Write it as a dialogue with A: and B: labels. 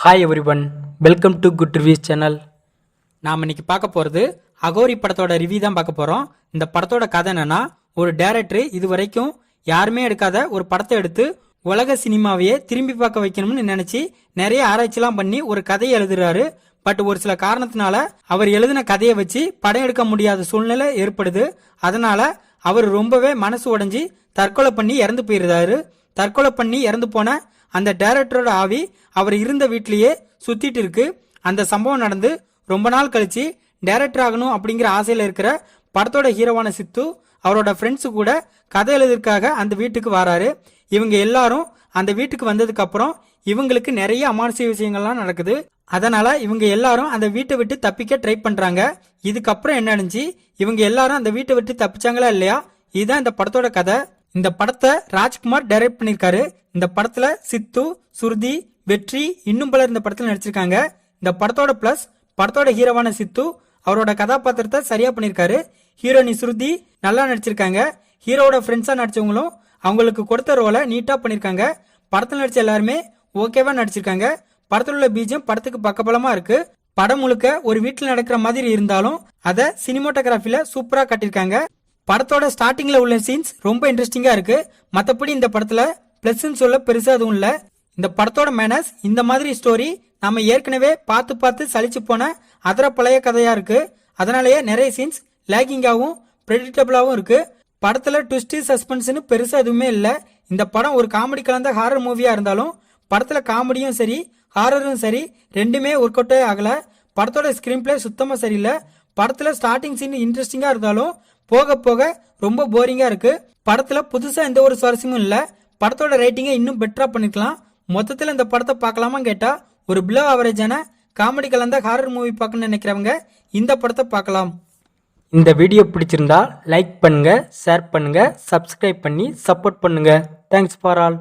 A: Hi everyone, welcome to good reviews channel. நாம் இன்னைக்கு பார்க்க போகிறது அகோரி படத்தோட ரிவ்யூ தான் பார்க்க போகிறோம். இந்த படத்தோட கதை என்னன்னா, ஒரு டைரக்டர் இது வரைக்கும் யாருமே எடுக்காத ஒரு படத்தை எடுத்து உலக சினிமாவையே திரும்பி பார்க்க வைக்கணும்னு நினைச்சு நிறைய ஆராய்ச்சிலாம் பண்ணி ஒரு கதையை எழுதுறாரு. பட் ஒரு சில காரணத்தினால அவர் எழுதின கதையை வச்சு படம் எடுக்க முடியாத சூழ்நிலை ஏற்படுது. அதனால அவர் ரொம்பவே மனசு உடைஞ்சி தற்கொலை பண்ணி இறந்து போயிருந்தாரு. தற்கொலை பண்ணி இறந்து போன அந்த டைரக்டரோட ஆவி அவர் இருந்த வீட்லயே சுத்திட்டு இருக்கு. அந்த சம்பவம் நடந்து ரொம்ப நாள் கழிச்சு டைரக்டர் ஆகணும் அப்படிங்கிற ஆசையில இருக்கிற படத்தோட ஹீரோவான சித்து அவரோட ஃப்ரெண்ட்ஸு கூட கதை எழுதுறதுக்காக அந்த வீட்டுக்கு வராரு. இவங்க எல்லாரும் அந்த வீட்டுக்கு வந்ததுக்கு அப்புறம் இவங்களுக்கு நிறைய அமானுஷ்ய விஷயங்கள்லாம் நடக்குது. அதனால இவங்க எல்லாரும் அந்த வீட்டை விட்டு தப்பிக்க ட்ரை பண்றாங்க. இதுக்கப்புறம் என்ன நடந்துச்சு, இவங்க எல்லாரும் அந்த வீட்டை விட்டு தப்பிச்சாங்களா இல்லையா, இதுதான் இந்த படத்தோட கதை. இந்த படத்தை ராஜ்குமார் டைரக்ட் பண்ணிருக்காரு. இந்த படத்துல சித்து, சுருதி, வெற்றி இன்னும் பலர் இந்த படத்துல நடிச்சிருக்காங்க. இந்த படத்தோட பிளஸ் படத்தோட ஹீரோவான சித்து அவரோட கதாபாத்திரத்தை சரியா பண்ணிருக்காரு. ஹீரோனி சுருதி நல்லா நடிச்சிருக்காங்க. ஹீரோட ஃப்ரெண்ட்ஸா நடிச்சவங்களும் அவங்களுக்கு கொடுத்த ரோலை நீட்டா பண்ணிருக்காங்க. படத்துல நடிச்ச எல்லாருமே ஓகேவா நடிச்சிருக்காங்க. படத்துல உள்ள பீஜம் படத்துக்கு பக்கபலமா இருக்கு. படம் முழுக்க ஒரு வீட்டில் நடக்கிற மாதிரி இருந்தாலும் அதை சினிமாட்டோகிராஃபில சூப்பரா கட்டிருக்காங்க. படத்தோட ஸ்டார்டிங்ல உள்ள சீன்ஸ் ரொம்ப இன்ட்ரெஸ்டிங்கா இருக்கு. மத்தபடி இந்த படத்துல பிளஸ் சொல்ல பெருசா எதுவும் இல்ல. இந்த படத்தோட மேனஸ் இந்த மாதிரி ஸ்டோரி நாம ஏற்கனவே பார்த்து பார்த்து சலிச்சு போன அதர பழைய கதையா இருக்கு. அதனாலேயே நிறைய சீன்ஸ் லேகிங்காவும் ப்ரெடிக்டபிளாவும் இருக்கு. படத்துல ட்விஸ்ட் சஸ்பென்ஸ்னு பெருசா எதுவுமே இல்ல. இந்த படம் ஒரு காமெடி கலந்த ஹாரர் மூவியா இருந்தாலும் படத்துல காமெடியும் சரி ஹாரரும் சரி ரெண்டுமே ஒர்க் அவுட்டே ஆகல. படத்தோட ஸ்கிரீன் பிளே சுத்தமா சரியில்லை. படத்துல ஸ்டார்டிங் சீன் இன்ட்ரெஸ்டிங்கா இருந்தாலும் போக போக ரொம்ப போரிங்கா இருக்கு. படத்துல புதுசா எந்த ஒரு சுவாரஸ்யமும் இல்ல. படத்தோட ரேட்டிங்கை இன்னும் பெட்டரா பண்ணிக்கலாம். மொத்தத்துல இந்த படத்தை பார்க்கலாமா கேட்டா ஒரு பிலோ ஆவரேஜான காமெடி கலந்த ஹாரர் மூவி பார்க்கணும்னு நினைக்கிறவங்க இந்த படத்தை பார்க்கலாம். இந்த வீடியோ பிடிச்சிருந்தா லைக் பண்ணுங்க, ஷேர் பண்ணுங்க, சப்ஸ்கிரைப் பண்ணி சப்போர்ட் பண்ணுங்க. Thanks for all.